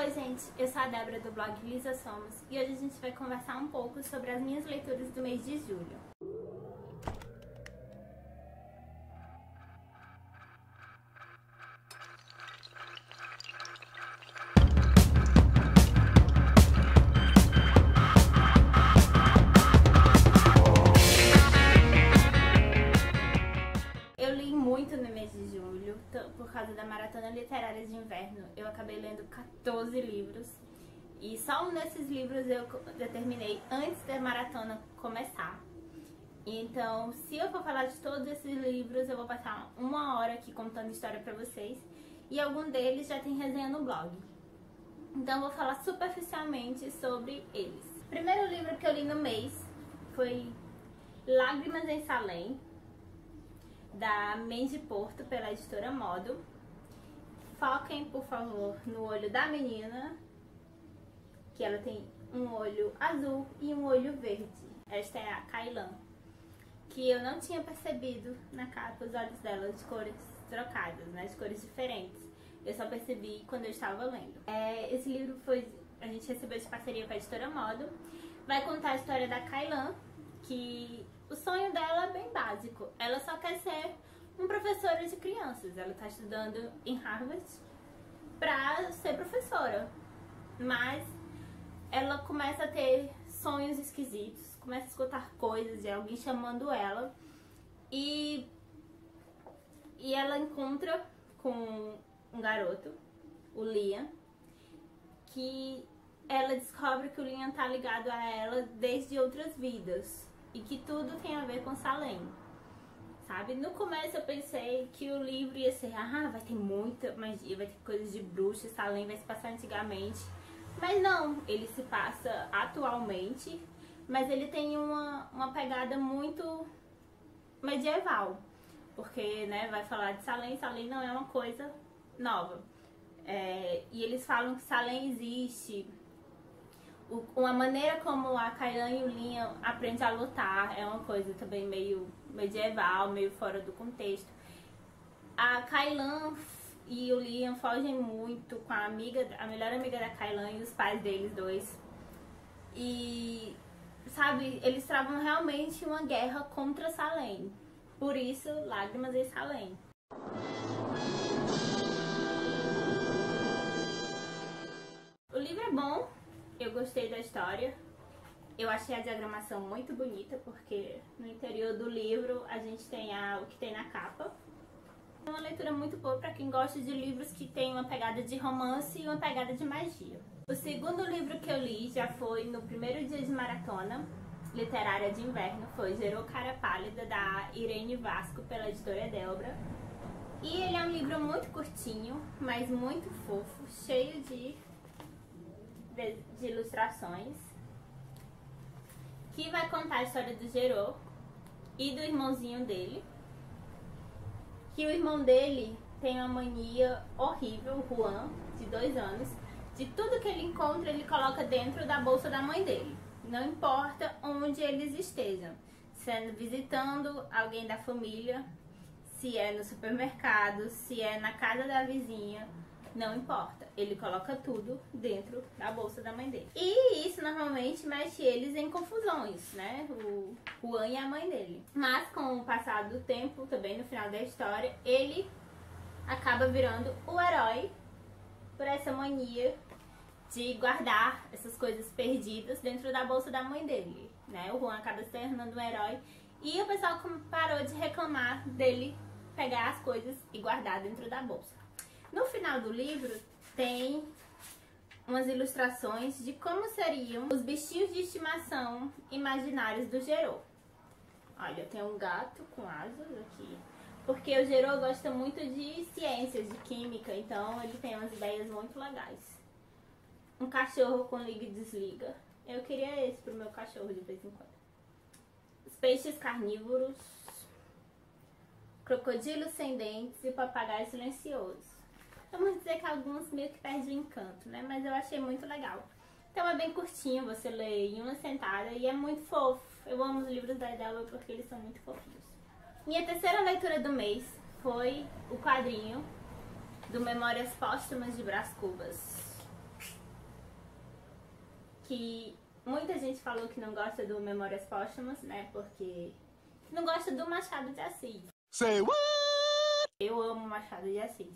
Oi gente, eu sou a Débora do blog Lisa Somos e hoje a gente vai conversar um pouco sobre as minhas leituras do mês de julho. Eu li muito no mês de julho, por causa da Maratona Literária de Inverno. Eu acabei lendo 14 livros e só um desses livros eu terminei antes da maratona começar. Então, se eu for falar de todos esses livros, eu vou passar 1 hora aqui contando história pra vocês. E algum deles já tem resenha no blog. Então eu vou falar superficialmente sobre eles. O primeiro livro que eu li no mês foi Lágrimas em Salem, da Mandy Porto, pela editora Modo. Foquem, por favor, no olho da menina, que ela tem um olho azul e um olho verde. Esta é a Kailan, que eu não tinha percebido na capa os olhos dela de cores trocadas, né, de cores diferentes. Eu só percebi quando eu estava lendo. Esse livro a gente recebeu de parceria com a editora Modo. Vai contar a história da Kailan, que o sonho dela é bem básico. Ela só quer ser uma professora de crianças. Ela está estudando em Harvard para ser professora. Mas ela começa a ter sonhos esquisitos, começa a escutar coisas de alguém chamando ela. E ela encontra com um garoto, o Liam, que ela descobre que o Liam tá ligado a ela desde outras vidas. E que tudo tem a ver com Salem, sabe? No começo eu pensei que o livro ia ser, vai ter muita magia, vai ter coisas de bruxa, Salem vai se passar antigamente. Mas não, ele se passa atualmente, mas ele tem uma pegada muito medieval. Porque, né, vai falar de Salem, Salem não é uma coisa nova. E eles falam que Salem existe. Uma maneira como a Kailan e o Liam aprendem a lutar é uma coisa também meio medieval, meio fora do contexto. A Kailan e o Liam fogem muito com a melhor amiga da Kailan e os pais deles dois. E, sabe, eles travam realmente uma guerra contra Salem. Por isso, Lágrimas em Salem. O livro é bom. Eu gostei da história, eu achei a diagramação muito bonita, porque no interior do livro a gente tem o que tem na capa. É uma leitura muito boa para quem gosta de livros que tem uma pegada de romance e uma pegada de magia. O segundo livro que eu li já foi no primeiro dia de maratona literária de inverno, foi Gerou Cara Pálida, da Irene Vasco, pela editora Delbra. E ele é um livro muito curtinho, mas muito fofo, cheio de ilustrações, que vai contar a história do Gerou e do irmãozinho dele, que o irmão dele tem uma mania horrível, o Juan, de 2 anos, de tudo que ele encontra ele coloca dentro da bolsa da mãe dele, não importa onde eles estejam, sendo visitando alguém da família, se é no supermercado, se é na casa da vizinha, não importa, ele coloca tudo dentro da bolsa da mãe dele. E isso normalmente mexe eles em confusões, né? O Juan e a mãe dele. Mas com o passar do tempo, também no final da história, ele acaba virando o herói por essa mania de guardar essas coisas perdidas dentro da bolsa da mãe dele, né? O Juan acaba se tornando um herói e o pessoal parou de reclamar dele pegar as coisas e guardar dentro da bolsa. No final do livro tem umas ilustrações de como seriam os bichinhos de estimação imaginários do Gerou. Olha, tem um gato com asas aqui, porque o Gerou gosta muito de ciências, de química, então ele tem umas ideias muito legais. Um cachorro com liga e desliga. Eu queria esse pro meu cachorro de vez em quando. Os peixes carnívoros, crocodilo sem dentes e papagaio silencioso. Vamos dizer que alguns meio que perdem o encanto, né? Mas eu achei muito legal. Então é bem curtinho, você lê em uma sentada e é muito fofo. Eu amo os livros da Delbra porque eles são muito fofinhos. Minha terceira leitura do mês foi o quadrinho do Memórias Póstumas de Brás Cubas. que muita gente falou que não gosta do Memórias Póstumas, né? Porque não gosta do Machado de Assis. Say what? Eu amo Machado de Assis.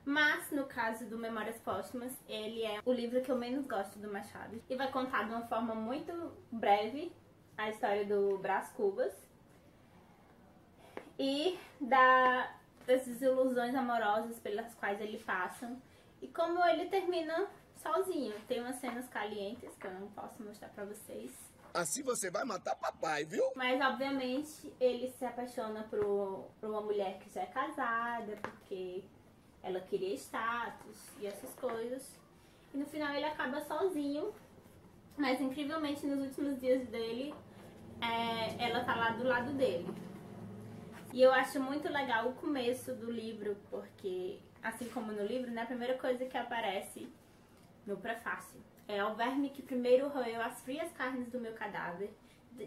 Mas, no caso do Memórias Póstumas, ele é o livro que eu menos gosto do Machado. E vai contar de uma forma muito breve a história do Brás Cubas e das desilusões amorosas pelas quais ele passa. E como ele termina sozinho. Tem umas cenas calientes que eu não posso mostrar pra vocês. Assim você vai matar papai, viu? Mas, obviamente, ele se apaixona por uma mulher que já é casada, porque ela queria status e essas coisas. E no final ele acaba sozinho. Mas, incrivelmente, nos últimos dias dele, ela tá lá do lado dele. E eu acho muito legal o começo do livro, porque, assim como no livro, né, a primeira coisa que aparece no prefácio é: ao verme que primeiro roeu as frias carnes do meu cadáver,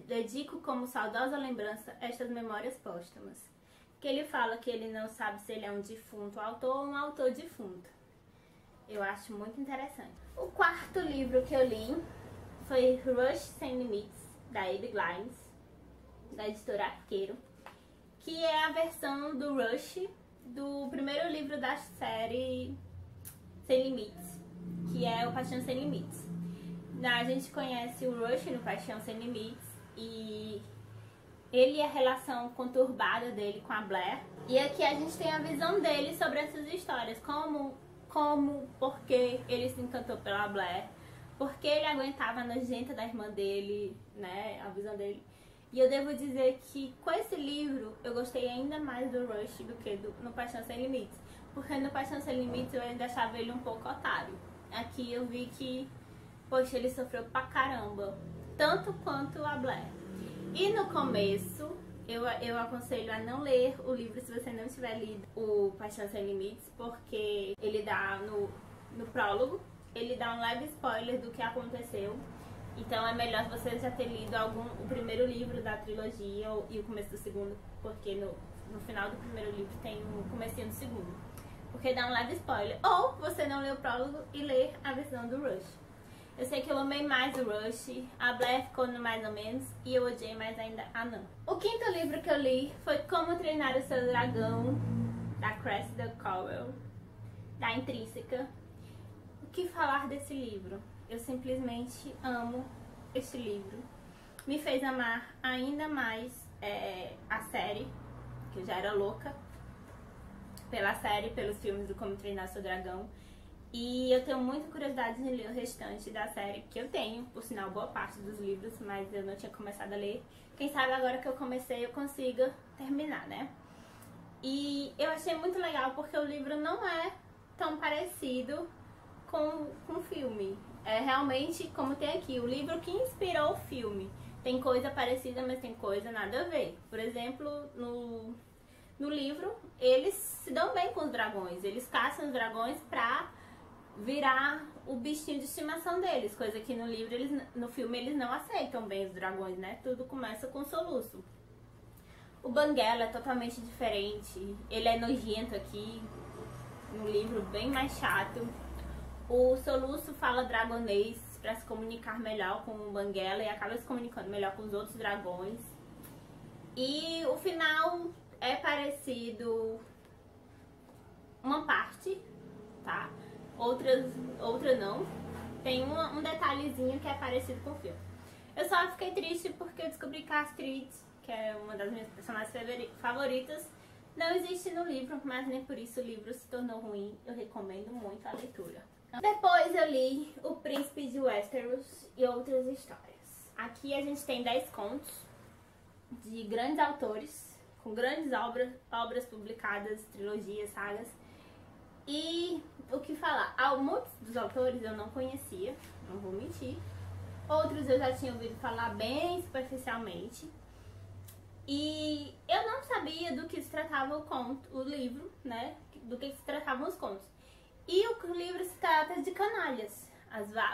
dedico como saudosa lembrança estas memórias póstumas. Que ele fala que ele não sabe se ele é um defunto autor ou um autor defunto. Eu acho muito interessante. O quarto livro que eu li foi Rush Sem Limites, da Abby Glines, da editora Arqueiro, que é a versão do Rush do primeiro livro da série Sem Limites, que é o Paixão Sem Limites. A gente conhece o Rush no Paixão Sem Limites e ele e a relação conturbada dele com a Blair. E aqui a gente tem a visão dele sobre essas histórias, por que ele se encantou pela Blair, porque ele aguentava a nojenta da irmã dele, né, a visão dele. E eu devo dizer que com esse livro eu gostei ainda mais do Rush do que no Paixão Sem Limites. Porque no Paixão Sem Limites eu ainda achava ele um pouco otário. Aqui eu vi que, poxa, ele sofreu pra caramba, tanto quanto a Blair. E no começo, eu aconselho a não ler o livro se você não tiver lido o Paixão Sem Limites, porque ele dá, no prólogo, ele dá um leve spoiler do que aconteceu. Então é melhor você já ter lido o primeiro livro da trilogia e o começo do segundo, porque no final do primeiro livro tem o comecinho do segundo. Porque dá um leve spoiler. Ou você não lê o prólogo e lê a versão do Rush. Eu sei que eu amei mais o Rush, a Blair ficou no mais ou menos, e eu odiei mais ainda a Nan. O quinto livro que eu li foi Como Treinar o Seu Dragão, da Cressida Cowell, da Intrínseca. O que falar desse livro? Eu simplesmente amo este livro. Me fez amar ainda mais a série, que eu já era louca pela série, pelos filmes do Como Treinar o Seu Dragão. E eu tenho muita curiosidade de ler o restante da série, que eu tenho, por sinal, boa parte dos livros, mas eu não tinha começado a ler. Quem sabe agora que eu comecei eu consiga terminar, né? E eu achei muito legal porque o livro não é tão parecido com o filme. É realmente como tem aqui, o livro que inspirou o filme. Tem coisa parecida, mas tem coisa nada a ver. Por exemplo, no livro, eles se dão bem com os dragões. Eles caçam os dragões pra virar o bichinho de estimação deles. Coisa que no filme eles não aceitam bem os dragões, né? Tudo começa com soluço. O Banguela é totalmente diferente. Ele é nojento aqui. No livro, bem mais chato. O Soluço fala dragonês para se comunicar melhor com o Banguela e acaba se comunicando melhor com os outros dragões. E o final é parecido uma parte, tá? Outra não. Tem um detalhezinho que é parecido com o filme. Eu só fiquei triste porque eu descobri que a Astrid, que é uma das minhas personagens favoritas, não existe no livro, mas nem por isso o livro se tornou ruim. Eu recomendo muito a leitura. Depois eu li O Príncipe de Westeros e Outras Histórias. Aqui a gente tem 10 contos de grandes autores, com grandes obras publicadas, trilogias, sagas. E o que falar? Muitos dos autores eu não conhecia, não vou mentir. Outros eu já tinha ouvido falar bem superficialmente. E eu não sabia do que se tratava o livro, né? Do que se tratavam os contos. E o livro se trata de canalhas,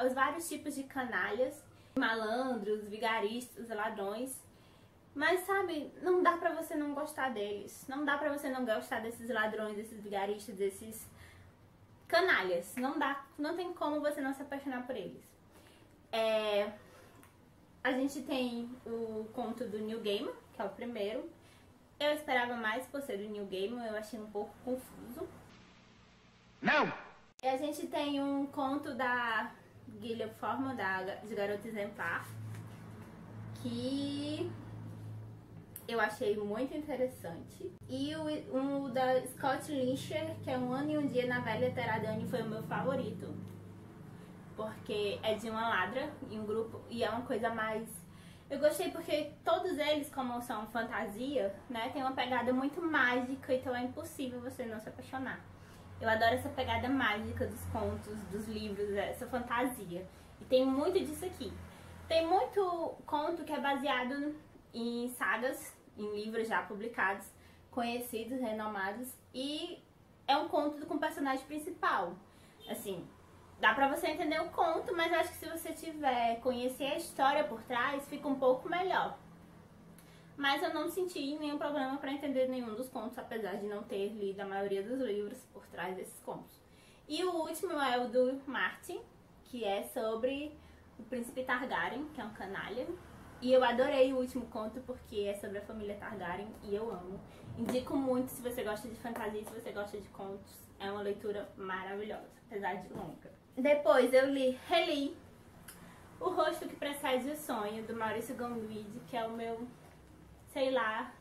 os vários tipos de canalhas, malandros, vigaristas, ladrões. Mas sabe, não dá pra você não gostar deles. Não dá pra você não gostar desses ladrões, desses vigaristas, desses canalhas. Não tem como você não se apaixonar por eles. A gente tem o conto do Neil Gaiman, que é o primeiro. Eu esperava mais por ser do Neil Gaiman, eu achei um pouco confuso. Não! E a gente tem um conto da Gillian Flynn, de Garota Exemplar, que eu achei muito interessante. E o da Scott Lyncher, que é Um Ano e um Dia na Velha Teradani, foi o meu favorito. Porque é de uma ladra em um grupo e é uma coisa mais... Eu gostei porque todos eles, como são fantasia, né, tem uma pegada muito mágica, então é impossível você não se apaixonar. Eu adoro essa pegada mágica dos contos, dos livros, essa fantasia. E tem muito disso aqui. Tem muito conto que é baseado em sagas, em livros já publicados, conhecidos, renomados, e é um conto com o personagem principal. Assim, dá pra você entender o conto, mas acho que se você conhecer a história por trás, fica um pouco melhor. Mas eu não senti nenhum problema para entender nenhum dos contos, apesar de não ter lido a maioria dos livros por trás desses contos. E o último é o do Martin, que é sobre o príncipe Targaryen, que é um canalha. E eu adorei o último conto porque é sobre a família Targaryen e eu amo. Indico muito se você gosta de fantasia, se você gosta de contos. É uma leitura maravilhosa, apesar de longa. Depois eu reli O Rosto que Precede o Sonho, do Maurício Gomide, que é o meu, sei lá,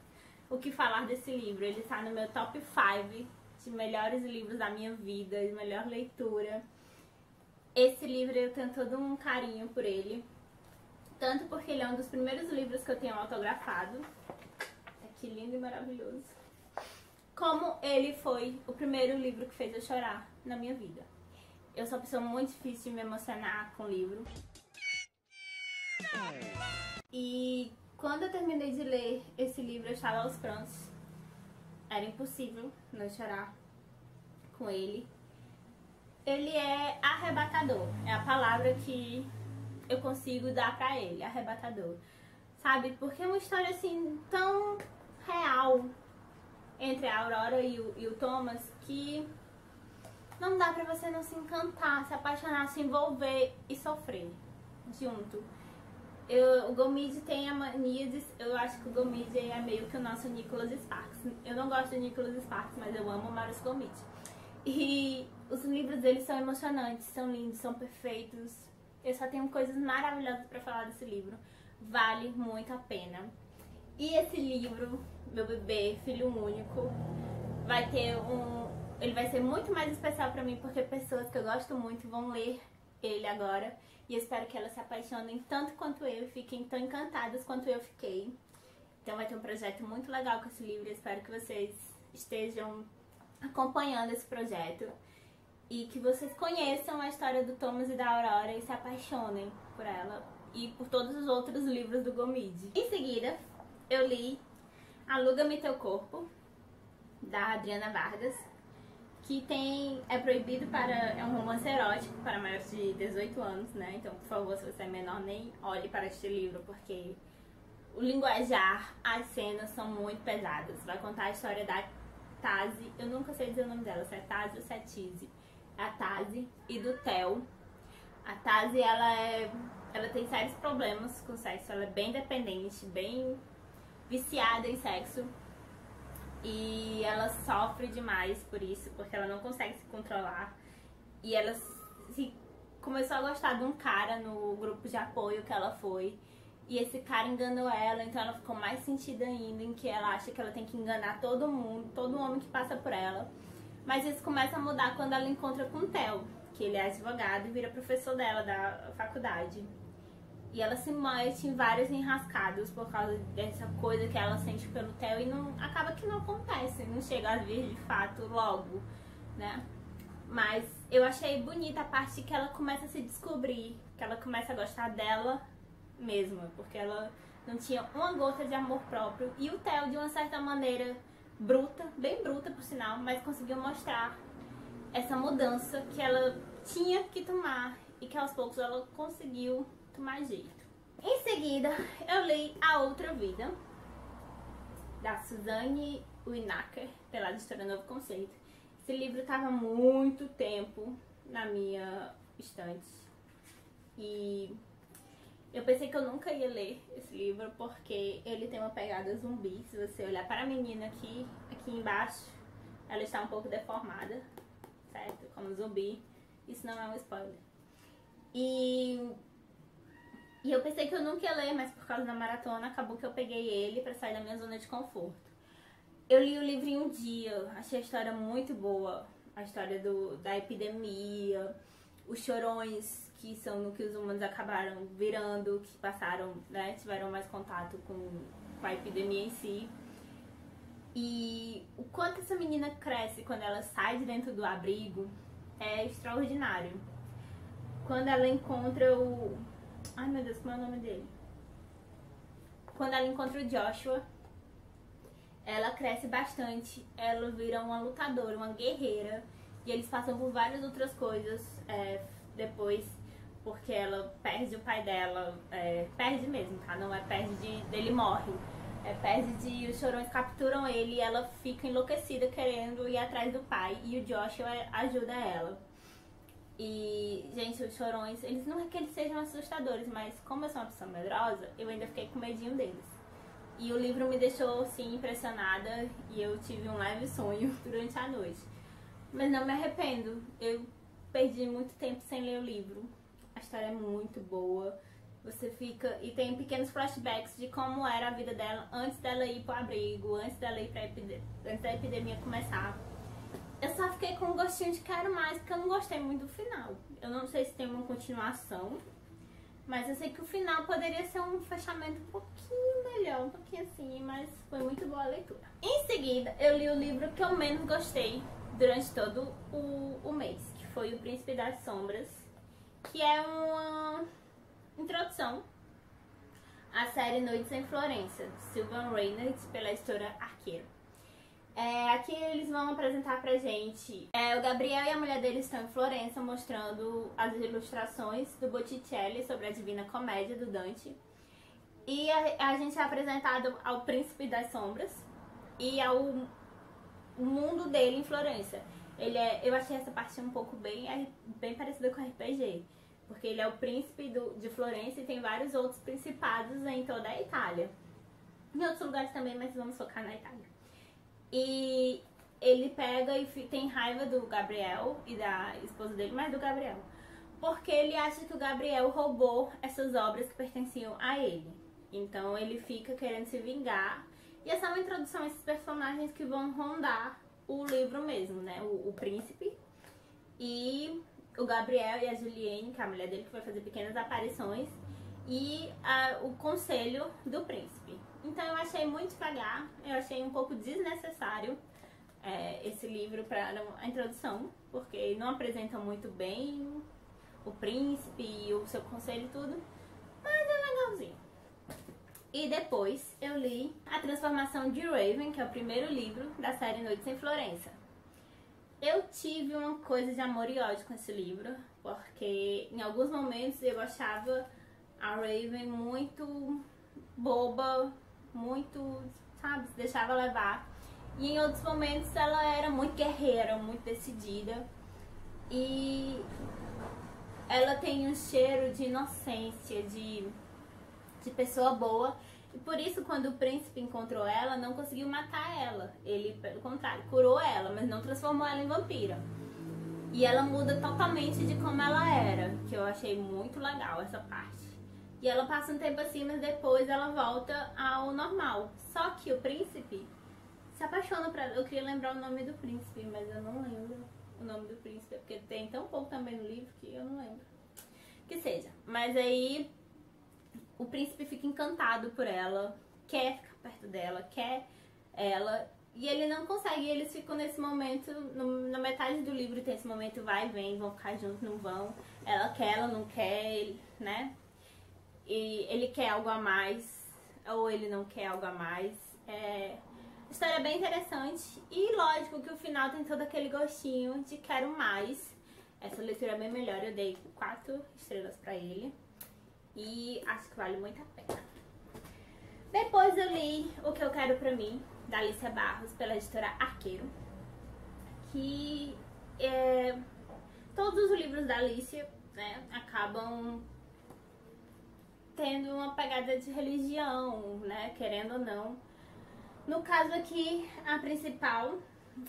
o que falar desse livro. Ele tá no meu top 5 de melhores livros da minha vida, de melhor leitura. Esse livro eu tenho todo um carinho por ele. Tanto porque ele é um dos primeiros livros que eu tenho autografado. Que lindo e maravilhoso. Como ele foi o primeiro livro que fez eu chorar na minha vida. Eu sou uma pessoa muito difícil de me emocionar com livro. E quando eu terminei de ler esse livro, eu estava aos prantos. Era impossível não chorar com ele. Ele é arrebatador. É a palavra que eu consigo dar pra ele, arrebatador. Sabe? Porque é uma história assim tão real entre a Aurora e o Thomas que não dá pra você não se encantar, se apaixonar, se envolver e sofrer junto. O Gomide tem a mania de... Eu acho que o Gomide é meio que o nosso Nicholas Sparks. Eu não gosto de Nicholas Sparks, mas eu amo o Maurício Gomide. E os livros dele são emocionantes, são lindos, são perfeitos. Eu só tenho coisas maravilhosas pra falar desse livro. Vale muito a pena. E esse livro, Meu Bebê, Filho Único, vai ter ele vai ser muito mais especial pra mim, porque pessoas que eu gosto muito vão ler ele agora. E eu espero que elas se apaixonem tanto quanto eu, fiquem tão encantadas quanto eu fiquei. Então vai ter um projeto muito legal com esse livro. Eu espero que vocês estejam acompanhando esse projeto. E que vocês conheçam a história do Thomas e da Aurora e se apaixonem por ela. E por todos os outros livros do Gomide. Em seguida, eu li Aluga-me Teu Corpo, da Adriana Vargas. Que é proibido é um romance erótico para maiores de 18 anos, né? Então, por favor, se você é menor, nem olhe para este livro, porque o linguajar, as cenas são muito pesadas. Vai contar a história da Tazi, eu nunca sei dizer o nome dela, se é Tazi ou se é Tizi. A Tazi e do Theo. A Tazi, ela tem sérios problemas com sexo, ela é bem dependente, bem viciada em sexo. E ela sofre demais por isso, porque ela não consegue se controlar. E ela começou a gostar de um cara no grupo de apoio que ela foi. E esse cara enganou ela, então ela ficou mais sentida ainda, em que ela acha que ela tem que enganar todo mundo, todo homem que passa por ela. Mas isso começa a mudar quando ela encontra com o Theo, que ele é advogado e vira professor dela da faculdade. E ela se mete em vários enrascados por causa dessa coisa que ela sente pelo Theo e acaba que não acontece, não chega a vir de fato logo, né? Mas eu achei bonita a parte que ela começa a se descobrir, que ela começa a gostar dela mesma, porque ela não tinha uma gota de amor próprio. E o Theo, de uma certa maneira bruta, bem bruta por sinal, mas conseguiu mostrar essa mudança que ela tinha que tomar e que aos poucos ela conseguiu tomar jeito. Em seguida, eu li A Outra Vida, da Suzanne Winokur, pela editora Novo Conceito. Esse livro estava há muito tempo na minha estante e Eu pensei que eu nunca ia ler esse livro porque ele tem uma pegada zumbi. Se você olhar para a menina aqui embaixo, ela está um pouco deformada, certo? Como zumbi. Isso não é um spoiler. E eu pensei que eu nunca ia ler, mas por causa da maratona, acabou que eu peguei ele para sair da minha zona de conforto. Eu li o livro em um dia, achei a história muito boa. A história da epidemia, os chorões, que são no que os humanos acabaram virando, que passaram, né, tiveram mais contato com a epidemia em si. E o quanto essa menina cresce quando ela sai de dentro do abrigo é extraordinário. Quando ela encontra o... Ai meu Deus, como é o nome dele? Quando ela encontra o Joshua, ela cresce bastante, ela vira uma lutadora, uma guerreira, e eles passam por várias outras coisas depois, porque ela perde o pai dela, perde mesmo, tá? Não é perde dele morre, perde de os chorões capturam ele e ela fica enlouquecida querendo ir atrás do pai, e o Joshua ajuda ela. E, gente, os chorões, eles não é que eles sejam assustadores, mas como eu sou uma pessoa medrosa, eu ainda fiquei com medinho deles. E o livro me deixou, assim, impressionada e eu tive um leve sonho durante a noite. Mas não me arrependo, eu perdi muito tempo sem ler o livro. A história é muito boa, você fica... E tem pequenos flashbacks de como era a vida dela antes dela ir pro abrigo, antes dela ir antes da epidemia começar. Eu só fiquei com um gostinho de quero mais, porque eu não gostei muito do final. Eu não sei se tem uma continuação, mas eu sei que o final poderia ser um fechamento um pouquinho melhor, um pouquinho assim, mas foi muito boa a leitura. Em seguida, eu li o livro que eu menos gostei durante todo o mês, que foi O Príncipe das Sombras, que é uma introdução à série Noites em Florença, de Sylvan Reynolds, pela editora Arqueiro. Aqui eles vão apresentar pra gente o Gabriel e a mulher dele estão em Florença mostrando as ilustrações do Botticelli sobre a Divina Comédia do Dante. E a gente é apresentado ao Príncipe das Sombras e ao mundo dele em Florença. Eu achei essa parte um pouco bem parecida com RPG, porque ele é o príncipe de Florença e tem vários outros principados em toda a Itália. Em outros lugares também, mas vamos focar na Itália. E ele pega e tem raiva do Gabriel e da esposa dele, mas do Gabriel, porque ele acha que o Gabriel roubou essas obras que pertenciam a ele. Então ele fica querendo se vingar. E essa é uma introdução a esses personagens que vão rondar o livro mesmo, né? O príncipe e o Gabriel e a Julienne, que é a mulher dele, que vai fazer pequenas aparições, e o conselho do príncipe. Então eu achei muito devagar, eu achei um pouco desnecessário esse livro para a introdução, porque não apresenta muito bem o príncipe e o seu conselho e tudo, mas é legalzinho. E depois eu li A Transformação de Raven, que é o primeiro livro da série Noites em Florença. Eu tive uma coisa de amor e ódio com esse livro, porque em alguns momentos eu achava a Raven muito boba, muito, sabe, se deixava levar. E em outros momentos ela era muito guerreira, muito decidida. E ela tem um cheiro de inocência, de pessoa boa. E por isso, quando o príncipe encontrou ela, não conseguiu matar ela. Ele, pelo contrário, curou ela, mas não transformou ela em vampira. E ela muda totalmente de como ela era, que eu achei muito legal essa parte. E ela passa um tempo assim, mas depois ela volta ao normal. Só que o príncipe se apaixona por ela. Eu queria lembrar o nome do príncipe, mas eu não lembro o nome do príncipe, porque tem tão pouco também no livro que eu não lembro. Que seja. Mas aí o príncipe fica encantado por ela, quer ficar perto dela, quer ela, e ele não consegue. Eles ficam nesse momento, na metade do livro tem esse momento vai e vem, vão ficar juntos, não vão. Ela quer, ela não quer, né? E ele quer algo a mais, ou ele não quer algo a mais. A história é bem interessante e lógico que o final tem todo aquele gostinho de quero mais. Essa leitura é bem melhor, eu dei 4 estrelas pra ele e acho que vale muito a pena. Depois eu li O Que Eu Quero Pra Mim, da Alicia Barros, pela editora Arqueiro, que todos os livros da Alicia, né, acabam tendo uma pegada de religião, né, querendo ou não. No caso aqui, a principal,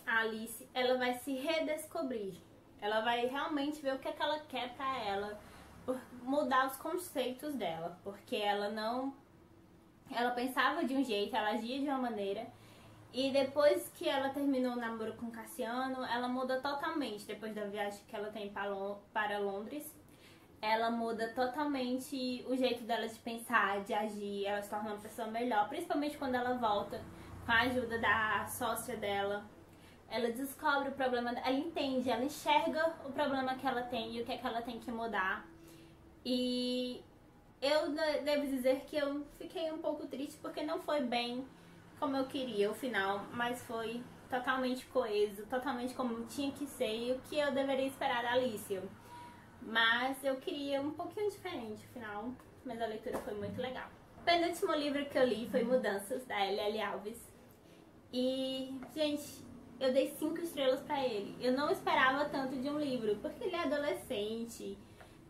a Alice, ela vai se redescobrir. Ela vai realmente ver o que é que ela quer pra ela, mudar os conceitos dela, porque ela pensava de um jeito, ela agia de uma maneira, e depois que ela terminou o namoro com Cassiano, ela muda totalmente. Depois da viagem que ela tem para Londres, ela muda totalmente o jeito dela de pensar, de agir, ela se torna uma pessoa melhor, principalmente quando ela volta com a ajuda da sócia dela. Ela descobre o problema, ela entende, ela enxerga o problema que ela tem e o que é que ela tem que mudar. E eu devo dizer que eu fiquei um pouco triste porque não foi bem como eu queria o final, mas foi totalmente coeso, totalmente como tinha que ser e o que eu deveria esperar da Alicia. Mas eu queria um pouquinho diferente o final, mas a leitura foi muito legal. O penúltimo livro que eu li foi Mudanças, da L.L. Alves. E, gente, eu dei 5 estrelas pra ele. Eu não esperava tanto de um livro, porque ele é adolescente,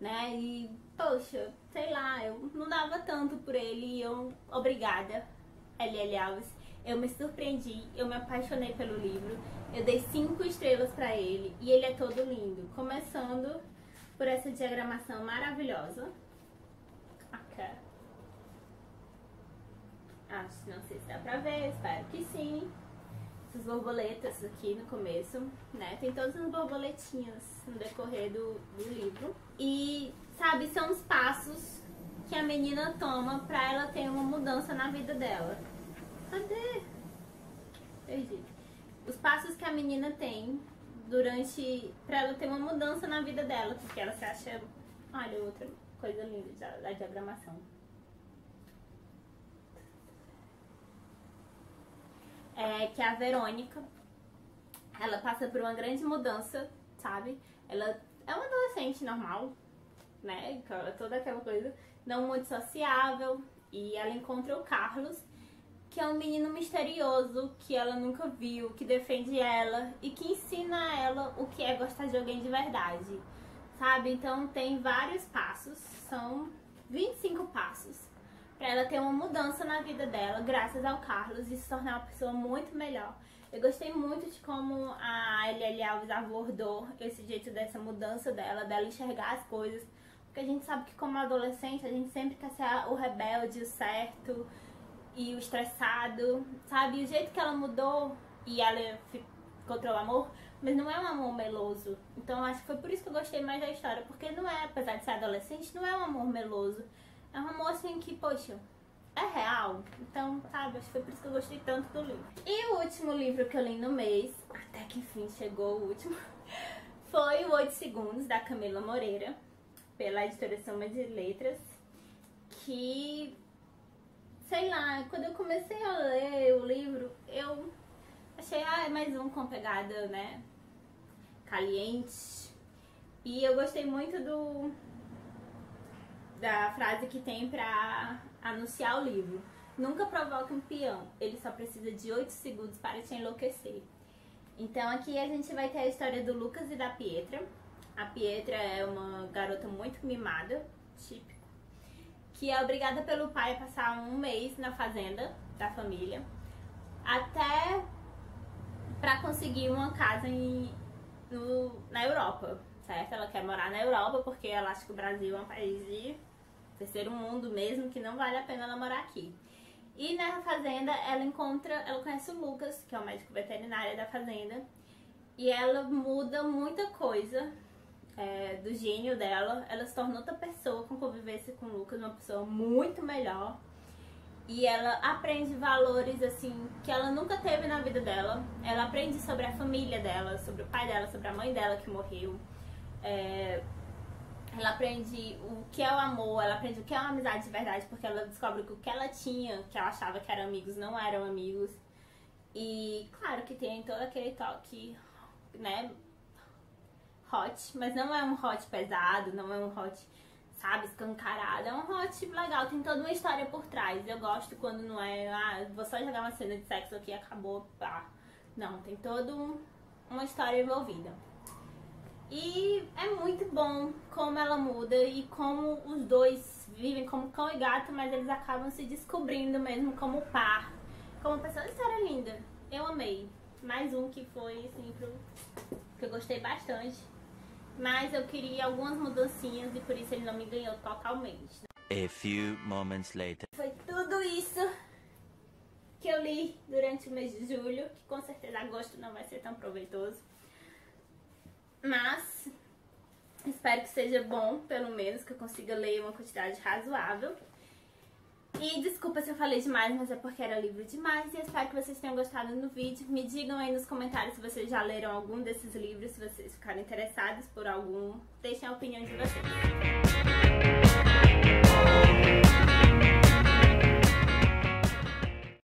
né? E, poxa, sei lá, eu não dava tanto por ele e obrigada, L.L. Alves. Eu me surpreendi, eu me apaixonei pelo livro. Eu dei 5 estrelas pra ele e ele é todo lindo. Começando por essa diagramação maravilhosa. Aqui. Não sei se dá pra ver, espero que sim. Essas borboletas aqui no começo, né? Tem todas as borboletinhas no decorrer do livro. E, sabe, são os passos que a menina toma pra ela ter uma mudança na vida dela. Cadê? Perdi. Os passos que a menina tem pra ela ter uma mudança na vida dela, porque ela se acha... Olha, outra coisa linda da diagramação. Que a Verônica, ela passa por uma grande mudança, sabe? Ela é uma adolescente normal, né? Toda aquela coisa, não muito sociável, e ela encontra o Carlos, que é um menino misterioso, que ela nunca viu, que defende ela e que ensina a ela o que é gostar de alguém de verdade, sabe? Então tem vários passos, são 25 passos, pra ela ter uma mudança na vida dela, graças ao Carlos, e se tornar uma pessoa muito melhor. Eu gostei muito de como a L.L. Alves abordou esse jeito dessa mudança dela enxergar as coisas, porque a gente sabe que como adolescente a gente sempre quer ser o rebelde, o certo e o estressado, sabe? E o jeito que ela mudou e ela encontrou o amor, mas não é um amor meloso. Então acho que foi por isso que eu gostei mais da história, porque não é, apesar de ser adolescente, não é um amor meloso. É um amor assim que, poxa, é real. Então, sabe, acho que foi por isso que eu gostei tanto do livro. E o último livro que eu li no mês, até que enfim chegou o último, foi o 8 Segundos, da Camila Moreira, pela editora Soma de Letras, que, sei lá, quando eu comecei a ler o livro, eu achei, é mais um com pegada, né, caliente. E eu gostei muito da frase que tem pra anunciar o livro. Nunca provoque um peão, ele só precisa de 8 segundos para te enlouquecer. Então aqui a gente vai ter a história do Lucas e da Pietra. A Pietra é uma garota muito mimada, típico, que é obrigada pelo pai a passar um mês na fazenda da família, até pra conseguir uma casa na Europa, certo? Ela quer morar na Europa porque ela acha que o Brasil é um país de terceiro mundo mesmo, que não vale a pena ela morar aqui. E na fazenda ela conhece o Lucas, que é o médico veterinário da fazenda, e ela muda muita coisa do gênio dela. Ela se torna outra pessoa com convivência com o Lucas, uma pessoa muito melhor. E ela aprende valores assim que ela nunca teve na vida dela. Ela aprende sobre a família dela, sobre o pai dela, sobre a mãe dela que morreu. Ela aprende o que é o amor, ela aprende o que é uma amizade de verdade, porque ela descobre que o que ela tinha, que ela achava que eram amigos, não eram amigos. E claro que tem todo aquele toque, né, hot, mas não é um hot pesado, não é um hot, sabe, escancarado, é um hot legal, tem toda uma história por trás. Eu gosto quando não é, vou só jogar uma cena de sexo aqui e acabou, pá. Não, tem toda uma história envolvida. E é muito bom como ela muda e como os dois vivem como cão e gato, mas eles acabam se descobrindo mesmo como par, como pessoa. História linda, eu amei. Mais um que foi assim, que eu gostei bastante, mas eu queria algumas mudancinhas e por isso ele não me ganhou totalmente. A few moments later. Foi tudo isso que eu li durante o mês de julho, que com certeza agosto não vai ser tão proveitoso. Mas espero que seja bom, pelo menos, que eu consiga ler uma quantidade razoável. E desculpa se eu falei demais, mas é porque era livro demais. E eu espero que vocês tenham gostado do vídeo. Me digam aí nos comentários se vocês já leram algum desses livros, se vocês ficaram interessados por algum. Deixem a opinião de vocês.